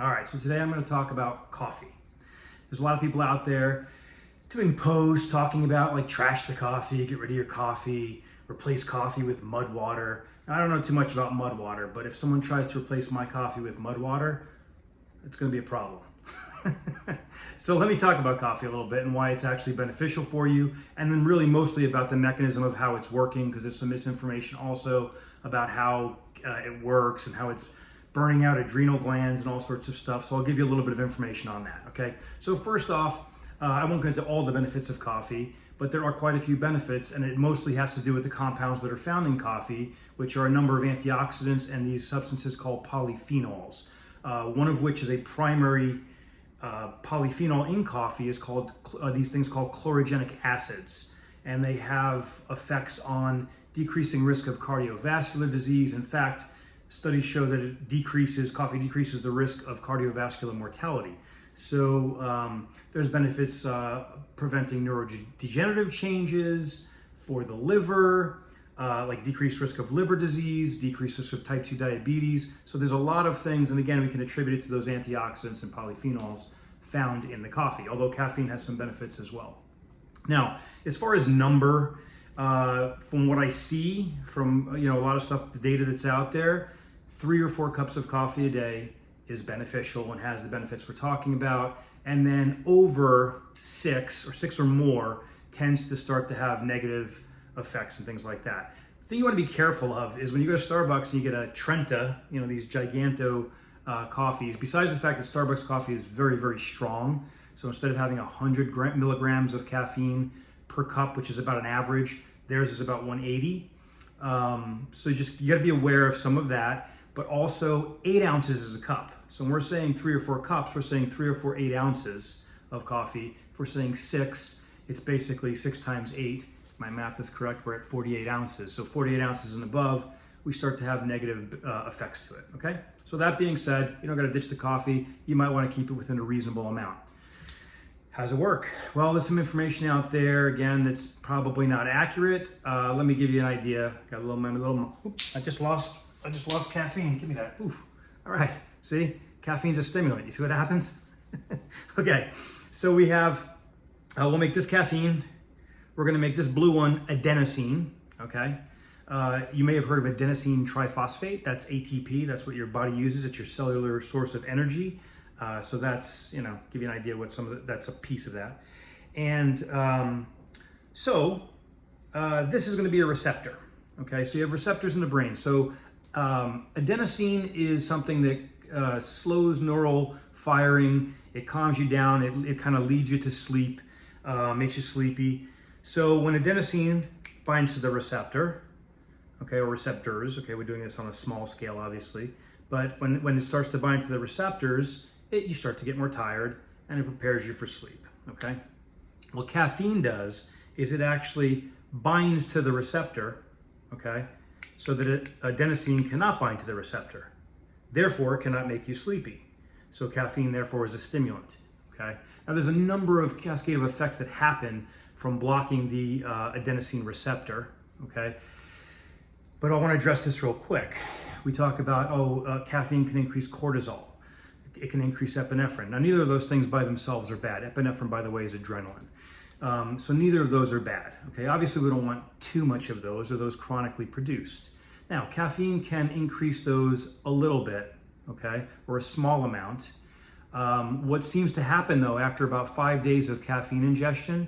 All right, so today I'm going to talk about coffee. There's a lot of people out there doing posts talking about like trash the coffee, get rid of your coffee, replace coffee with mud water. Now, I don't know too much about mud water, but if someone tries to replace my coffee with mud water, it's going to be a problem. So let me talk about coffee a little bit and why it's actually beneficial for you, and then really mostly about the mechanism of how it's working, because there's some misinformation also about how it works and how it's burning out adrenal glands and all sorts of stuff. So I'll give you a little bit of information on that, okay? So first off, I won't go into all the benefits of coffee, but there are quite a few benefits, and it mostly has to do with the compounds that are found in coffee, which are a number of antioxidants and these substances called polyphenols. One of which is a primary polyphenol in coffee is called these things called chlorogenic acids, and they have effects on decreasing risk of cardiovascular disease. In fact, studies show that coffee decreases the risk of cardiovascular mortality. So there's benefits preventing neurodegenerative changes for the liver, like decreased risk of liver disease, decreased risk of type 2 diabetes. So there's a lot of things, and again, we can attribute it to those antioxidants and polyphenols found in the coffee, although caffeine has some benefits as well. Now, as far as number, from what I see from a lot of stuff, the data that's out there, 3 or 4 cups of coffee a day is beneficial and has the benefits we're talking about. And then over 6 or more tends to start to have negative effects and things like that. The thing you want to be careful of is when you go to Starbucks and you get a Trenta, these giganto coffees, besides the fact that Starbucks coffee is very, very strong. So instead of having 100 milligrams of caffeine per cup, which is about an average, theirs is about 180. So you got to be aware of some of that, but also 8 ounces is a cup. So when we're saying 3 or 4 cups, we're saying 3 or 4 8 ounces of coffee. If we're saying 6, it's basically 6 times 8. My math is correct, we're at 48 ounces. So 48 ounces and above, we start to have negative effects to it, okay? So that being said, you don't gotta ditch the coffee. You might wanna keep it within a reasonable amount. How does it work? Well, there's some information out there, again, that's probably not accurate. Let me give you an idea. Got a little, oops, I just lost caffeine, give me that, oof. All right, see, caffeine's a stimulant. You see what happens? Okay, so we have, we'll make this caffeine. We're gonna make this blue one adenosine, okay? You may have heard of adenosine triphosphate. That's ATP. That's what your body uses. It's your cellular source of energy. So that's, give you an idea what that's a piece of that. And this is going to be a receptor. Okay, so you have receptors in the brain. So adenosine is something that slows neural firing. It calms you down. It kind of leads you to sleep, makes you sleepy. So when adenosine binds to the receptor, okay, or receptors, okay, we're doing this on a small scale, obviously, but when it starts to bind to the receptors, you start to get more tired, and it prepares you for sleep, okay? What caffeine does is it actually binds to the receptor, okay, so that adenosine cannot bind to the receptor. Therefore, it cannot make you sleepy. So caffeine, therefore, is a stimulant, okay? Now, there's a number of cascade of effects that happen from blocking the adenosine receptor, okay? But I want to address this real quick. We talk about, caffeine can increase cortisol. It can increase epinephrine. Now, neither of those things by themselves are bad. Epinephrine, by the way, is adrenaline. So neither of those are bad, okay? Obviously, we don't want too much of those, or those chronically produced. Now, caffeine can increase those a little bit, okay, or a small amount. What seems to happen, though, after about 5 days of caffeine ingestion,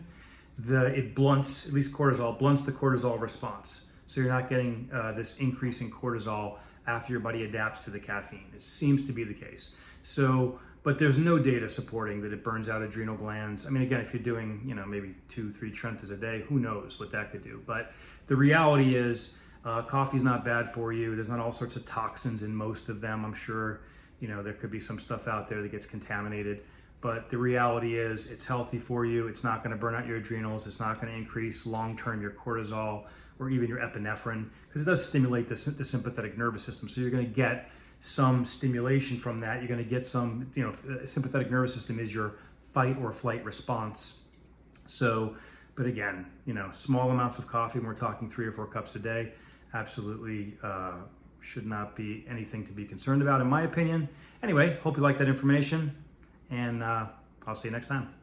it blunts, at least cortisol, blunts the cortisol response. So you're not getting this increase in cortisol after your body adapts to the caffeine. It seems to be the case. So, but there's no data supporting that it burns out adrenal glands. I mean, again, if you're doing, maybe 2-3 Trentas a day, who knows what that could do. But the reality is, coffee's not bad for you. There's not all sorts of toxins in most of them. I'm sure, there could be some stuff out there that gets contaminated. But the reality is it's healthy for you. It's not going to burn out your adrenals. It's not going to increase long-term your cortisol or even your epinephrine, because it does stimulate the sympathetic nervous system. So you're going to get some stimulation from that. You're going to get some, sympathetic nervous system is your fight or flight response. So, but again, small amounts of coffee, and we're talking 3 or 4 cups a day, absolutely should not be anything to be concerned about, in my opinion. Anyway, hope you like that information, and I'll see you next time.